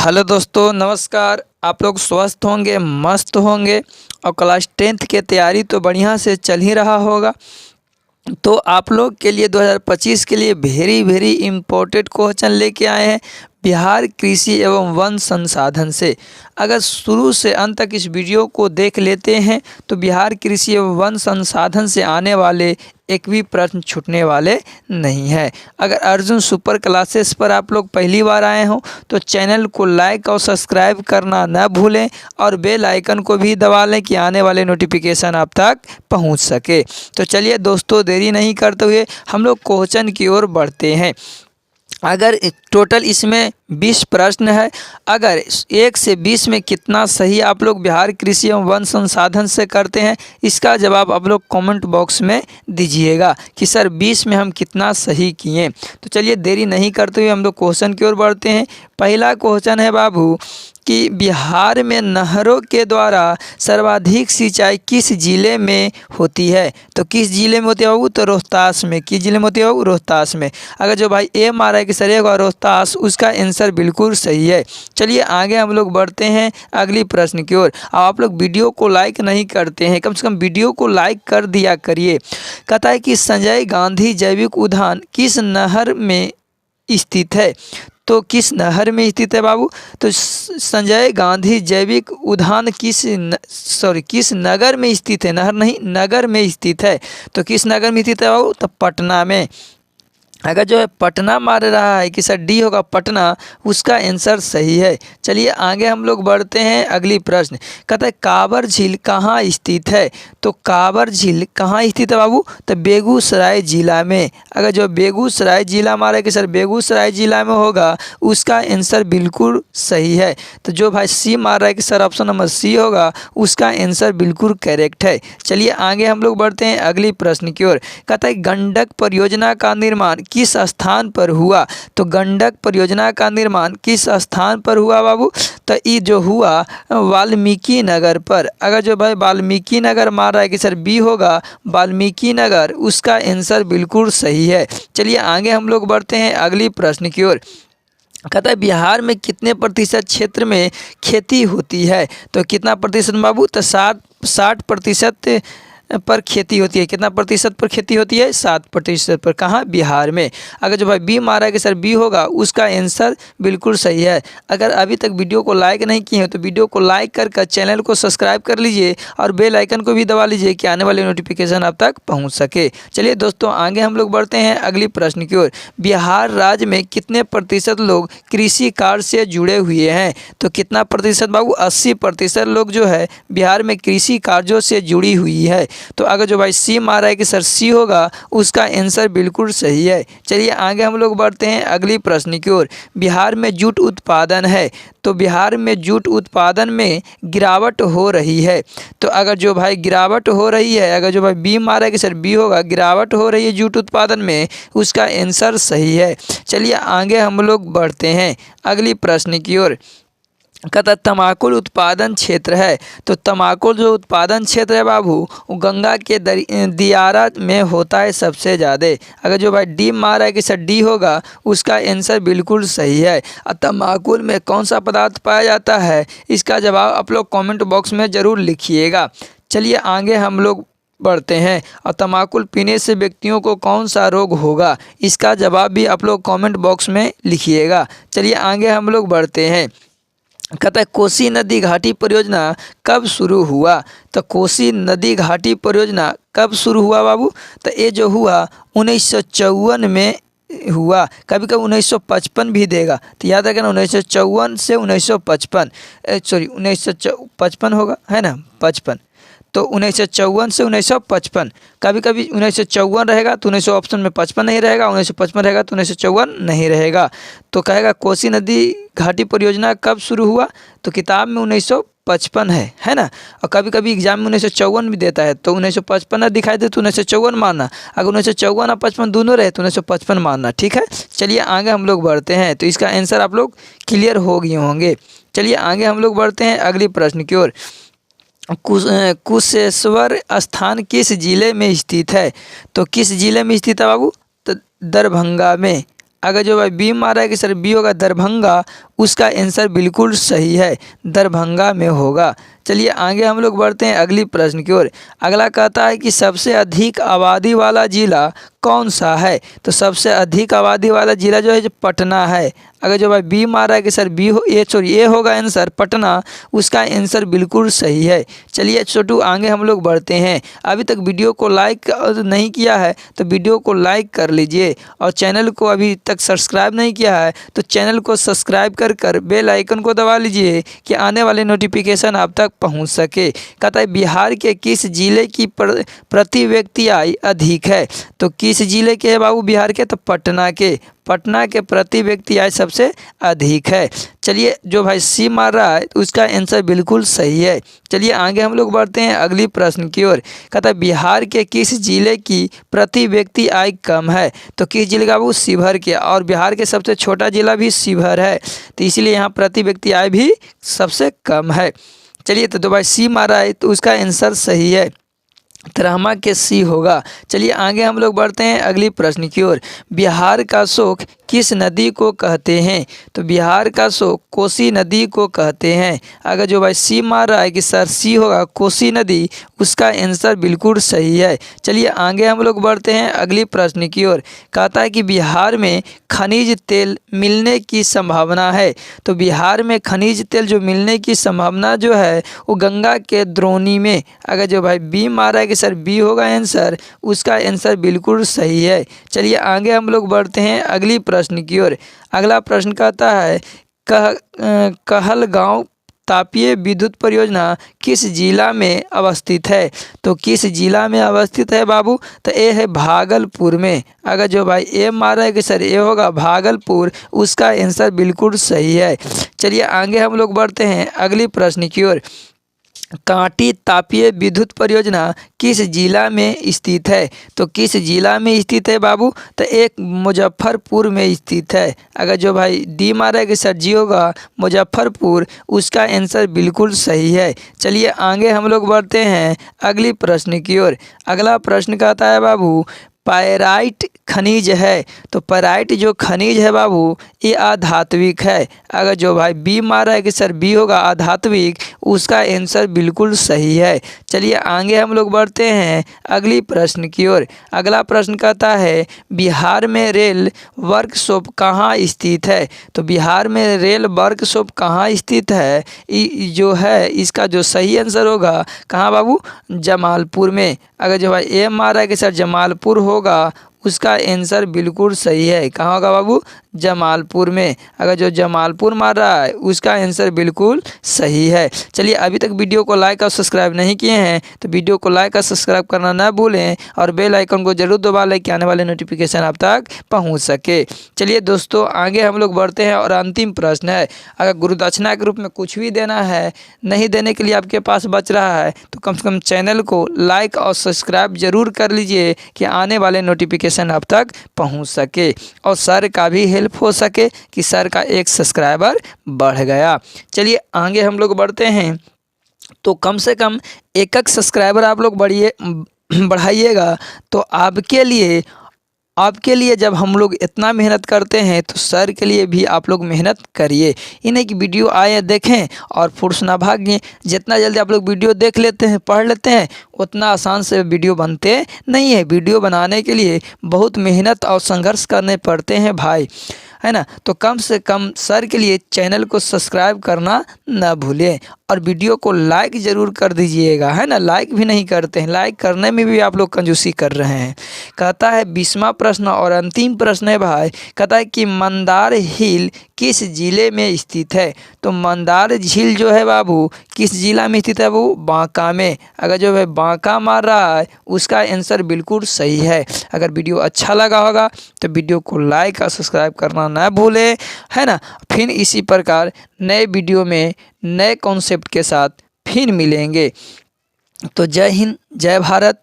Hello दोस्तों, नमस्कार। आप लोग स्वस्थ होंगे, मस्त होंगे और क्लास 10th की तैयारी तो बढ़िया से चल ही रहा होगा। तो आप लोग के लिए 2025 के लिए वेरी वेरी इम्पोर्टेंट क्वेश्चन लेके आए हैं बिहार कृषि एवं वन संसाधन से। अगर शुरू से अंत तक इस वीडियो को देख लेते हैं तो बिहार कृषि एवं वन संसाधन से आने वाले एक भी प्रश्न छूटने वाले नहीं है। अगर अर्जुन सुपर क्लासेस पर आप लोग पहली बार आए हो तो चैनल को लाइक और सब्सक्राइब करना न भूलें और बेल आइकन को भी दबा लें कि आने वाले नोटिफिकेशन आप तक पहुंच सके। तो चलिए दोस्तों, देरी नहीं करते हुए हम लोग क्वेश्चन की ओर बढ़ते हैं। अगर टोटल इसमें 20 प्रश्न है, अगर 1 से 20 में कितना सही आप लोग बिहार कृषि एवं वन संसाधन से करते हैं, इसका जवाब आप लोग कमेंट बॉक्स में दीजिएगा कि सर 20 में हम कितना सही किए। तो चलिए देरी नहीं करते हुए हम लोग क्वेश्चन की ओर बढ़ते हैं। पहला क्वेश्चन है बाबू कि बिहार में नहरों के द्वारा सर्वाधिक सिंचाई किस जिले में होती है। तो किस जिले में होती है बाबू? तो रोहतास में। किस जिले में होती है बाबू? रोहतास में। अगर जो भाई ए मारा है कि सर एक और रोहतास, उसका आंसर बिल्कुल सही है। चलिए आगे हम लोग बढ़ते हैं अगली प्रश्न की ओर। आप लोग वीडियो को लाइक नहीं करते हैं, कम से कम वीडियो को लाइक कर दिया करिए। कहता है कि संजय गांधी जैविक उद्यान किस नहर में स्थित है। तो किस नहर में स्थित है बाबू? तो संजय गांधी जैविक उद्यान किस नगर में स्थित है? नहर नहीं, नगर में स्थित है। तो किस नगर में स्थित है बाबू? तो पटना में। अगर जो है पटना मार रहा है कि सर डी होगा पटना, उसका आंसर सही है। चलिए आगे हम लोग बढ़ते हैं अगली प्रश्न। कहता है कांवर झील कहाँ स्थित है। तो कांवर झील कहाँ स्थित है बाबू? तो बेगूसराय जिला में। अगर जो बेगूसराय जिला मारा है कि सर बेगूसराय जिला में होगा, उसका आंसर बिल्कुल सही है। तो जो भाई सी मार रहा है कि सर ऑप्शन नंबर सी होगा, उसका आंसर बिल्कुल करेक्ट है। चलिए आगे हम लोग बढ़ते हैं अगली प्रश्न की ओर। कहता है गंडक परियोजना का निर्माण किस स्थान पर हुआ। तो गंडक परियोजना का निर्माण किस स्थान पर हुआ बाबू? तो ये जो हुआ वाल्मीकि नगर पर। अगर जो भाई वाल्मीकि नगर मार रहा है कि सर बी होगा वाल्मीकि नगर, उसका आंसर बिल्कुल सही है। चलिए आगे हम लोग बढ़ते हैं अगली प्रश्न की ओर। कहता है बिहार में कितने प्रतिशत क्षेत्र में खेती होती है। तो कितना प्रतिशत बाबू? तो 60% पर खेती होती है। कितना प्रतिशत पर खेती होती है? 7% पर। कहाँ? बिहार में। अगर जो भाई बी मारा है कि सर बी होगा, उसका आंसर बिल्कुल सही है। अगर अभी तक वीडियो को लाइक नहीं किए हैं तो वीडियो को लाइक कर चैनल को सब्सक्राइब कर लीजिए और बेल आइकन को भी दबा लीजिए कि आने वाले नोटिफिकेशन आप तक पहुँच सके। चलिए दोस्तों आगे हम लोग बढ़ते हैं अगली प्रश्न की ओर। बिहार राज्य में कितने प्रतिशत लोग कृषि कार्य से जुड़े हुए हैं। तो कितना प्रतिशत बाबू? 80% लोग जो है बिहार में कृषि कार्यों से जुड़ी हुई है। तो अगर जो भाई सी मारा है कि सर सी होगा, उसका आंसर बिल्कुल सही है। चलिए आगे हम लोग बढ़ते हैं अगली प्रश्न की ओर। बिहार में जूट उत्पादन है, तो बिहार में जूट उत्पादन में गिरावट हो रही है। तो अगर जो भाई गिरावट हो रही है, अगर जो भाई बी मारा है कि सर बी होगा, गिरावट हो रही है जूट उत्पादन में, उसका आंसर सही है। चलिए आगे हम लोग बढ़ते हैं अगली प्रश्न की ओर। कहता तमाकुल उत्पादन क्षेत्र है। तो तमाकुल जो उत्पादन क्षेत्र है बाबू, वो गंगा के दियारा में होता है सबसे ज़्यादा। अगर जो भाई डी मारा है कि सर डी होगा, उसका आंसर बिल्कुल सही है। और तमाकुल में कौन सा पदार्थ पाया जाता है, इसका जवाब आप लोग कमेंट बॉक्स में ज़रूर लिखिएगा। चलिए आगे हम लोग बढ़ते हैं। और तमाकुल पीने से व्यक्तियों को कौन सा रोग होगा, इसका जवाब भी आप लोग कमेंट बॉक्स में लिखिएगा। चलिए आगे हम लोग बढ़ते हैं। कहता है कोसी नदी घाटी परियोजना कब शुरू हुआ। तो कोसी नदी घाटी परियोजना कब शुरू हुआ बाबू? तो ये जो हुआ 1954 में हुआ। कभी कभी 1955 भी देगा, तो याद रखना 1954 से 1955, सॉरी 1955 होगा, है ना, 55। तो 1954 से 1955। कभी कभी 1954 रहेगा तो 1900 ऑप्शन में 55 नहीं रहेगा, 1955 रहेगा तो 1954 नहीं रहेगा। तो कहेगा कोसी नदी घाटी परियोजना कब शुरू हुआ, तो किताब में 1955 है ना। और कभी कभी एग्जाम में 1954 भी देता है, तो 1955 दिखाई दे तो 1954 मानना। अगर 1954 और 55 दोनों रहे तो 1955 मानना, ठीक है। चलिए आगे हम लोग बढ़ते हैं। तो इसका आंसर आप लोग क्लियर हो गए होंगे। चलिए आगे हम लोग बढ़ते हैं अगली प्रश्न की ओर। कुशेश्वर स्थान किस जिले में स्थित है। तो किस जिले में स्थित है बाबू? तो दरभंगा में। अगर जो भाई बी मारा है कि सर बी होगा दरभंगा, उसका आंसर बिल्कुल सही है, दरभंगा में होगा। चलिए आगे हम लोग बढ़ते हैं अगली प्रश्न की ओर। अगला कहता है कि सबसे अधिक आबादी वाला जिला कौन सा है? तो सबसे अधिक आबादी वाला जिला जो है जो पटना है। अगर जो भाई बी मारा है कि सर बी हो ये होगा आंसर पटना, उसका आंसर बिल्कुल सही है। चलिए छोटू आगे हम लोग बढ़ते हैं। अभी तक वीडियो को लाइक नहीं किया है तो वीडियो को लाइक कर लीजिए, और चैनल को अभी तक सब्सक्राइब नहीं किया है तो चैनल को सब्सक्राइब कर बेल आइकन को दबा लीजिए कि आने वाले नोटिफिकेशन आप तक पहुंच सके। कहता है बिहार के किस जिले की प्रति व्यक्ति आय अधिक है? तो किस जिले के है बाबू बिहार के? तो पटना के प्रति व्यक्ति आय सबसे अधिक है। चलिए जो भाई सी मार रहा है उसका आंसर बिल्कुल सही है। चलिए आगे हम लोग बढ़ते हैं अगली प्रश्न की ओर। कहता है बिहार के किस जिले की प्रति व्यक्ति आय कम है? तो किस जिले का बाबू? शिवहर के, और बिहार के सबसे छोटा जिला भी शिवहर है, तो इसीलिए यहाँ प्रति व्यक्ति आय भी सबसे कम है। चलिए तो भाई सी मारा है तो उसका आंसर सही है, तरहमा के सी होगा। चलिए आगे हम लोग बढ़ते हैं अगली प्रश्न की ओर। बिहार का शोक किस नदी को कहते हैं? तो बिहार का शोक कोसी नदी को कहते हैं। अगर जो भाई सी मार रहा है कि सर सी होगा कोसी नदी, उसका आंसर बिल्कुल सही है। चलिए आगे हम लोग बढ़ते हैं अगली प्रश्न की ओर। कहता है कि बिहार में खनिज तेल मिलने की संभावना है। तो बिहार में खनिज तेल जो मिलने की संभावना जो है वो गंगा के द्रोणी में। अगर जो भाई बी मारा है कि सर बी होगा आंसर, उसका आंसर बिल्कुल सही है। चलिए आगे हम लोग बढ़ते हैं अगली प्रश्न की ओर। अगला प्रश्न कहता है कहलगांव तापीय विद्युत परियोजना किस जिला में अवस्थित है? तो किस जिला में अवस्थित है बाबू? तो ए है भागलपुर में। अगर जो भाई ए मारा है कि सर ए होगा भागलपुर, उसका आंसर बिल्कुल सही है। चलिए आगे हम लोग बढ़ते हैं अगली प्रश्न की ओर। कांटी तापीय विद्युत परियोजना किस जिला में स्थित है? तो किस जिला में स्थित है बाबू? तो एक मुजफ्फरपुर में स्थित है। अगर जो भाई डी मारा कि सर जी होगा मुजफ्फरपुर, उसका आंसर बिल्कुल सही है। चलिए आगे हम लोग बढ़ते हैं अगली प्रश्न की ओर। अगला प्रश्न कहता है बाबू पायराइट खनिज है। तो पायराइट जो खनिज है बाबू ये अधात्विक है। अगर जो भाई बी मारा है कि सर बी होगा अधात्विक, उसका आंसर बिल्कुल सही है। चलिए आगे हम लोग बढ़ते हैं अगली प्रश्न की ओर। अगला प्रश्न कहता है बिहार में रेल वर्कशॉप कहाँ स्थित है? तो बिहार में रेल वर्कशॉप कहाँ स्थित है? जो है इसका जो सही आंसर होगा कहाँ बाबू? जमालपुर में। अगर जो भाई ए मारा है कि सर जमालपुर होगा, उसका आंसर बिल्कुल सही है। कहाँ होगा बाबू? जमालपुर में। अगर जो जमालपुर मार रहा है उसका आंसर बिल्कुल सही है। चलिए अभी तक वीडियो को लाइक और सब्सक्राइब नहीं किए हैं तो वीडियो को लाइक और सब्सक्राइब करना ना भूलें, और बेल आइकन को जरूर दबा लें कि आने वाले नोटिफिकेशन आप तक पहुंच सके। चलिए दोस्तों आगे हम लोग बढ़ते हैं और अंतिम प्रश्न है। अगर गुरुदक्षिणा के रूप में कुछ भी देना है, नहीं देने के लिए आपके पास बच रहा है तो कम से कम चैनल को लाइक और सब्सक्राइब जरूर कर लीजिए कि आने वाले नोटिफिकेशन आप तक पहुँच सके, और सर का भी हेल्प हो सके कि सर का एक सब्सक्राइबर बढ़ गया। चलिए आगे हम लोग बढ़ते हैं। तो कम से कम एक सब्सक्राइबर आप लोग बढ़ाइएगा तो आपके लिए जब हम लोग इतना मेहनत करते हैं तो सर के लिए भी आप लोग मेहनत करिए। इन्हें कि वीडियो आए देखें और फुर्स ना भागें। जितना जल्दी आप लोग वीडियो देख लेते हैं, पढ़ लेते हैं, उतना आसान से वीडियो बनते नहीं है। वीडियो बनाने के लिए बहुत मेहनत और संघर्ष करने पड़ते हैं भाई, है ना। तो कम से कम सर के लिए चैनल को सब्सक्राइब करना ना भूलें, और वीडियो को लाइक ज़रूर कर दीजिएगा, है ना। लाइक भी नहीं करते हैं, लाइक करने में भी आप लोग कंजूसी कर रहे हैं। कहता है 20वां प्रश्न और अंतिम प्रश्न है भाई। कहता है कि मंदार झील किस जिले में स्थित है? तो मंदार झील जो है बाबू किस जिला में स्थित है? वो बांका में। अगर जो है बांका मार रहा है उसका आंसर बिल्कुल सही है। अगर वीडियो अच्छा लगा होगा तो वीडियो को लाइक और सब्सक्राइब करना ना भूलें, है ना। फिर इसी प्रकार नए वीडियो में नए कॉन्सेप्ट के साथ फिर मिलेंगे। तो जय हिंद, जय भारत।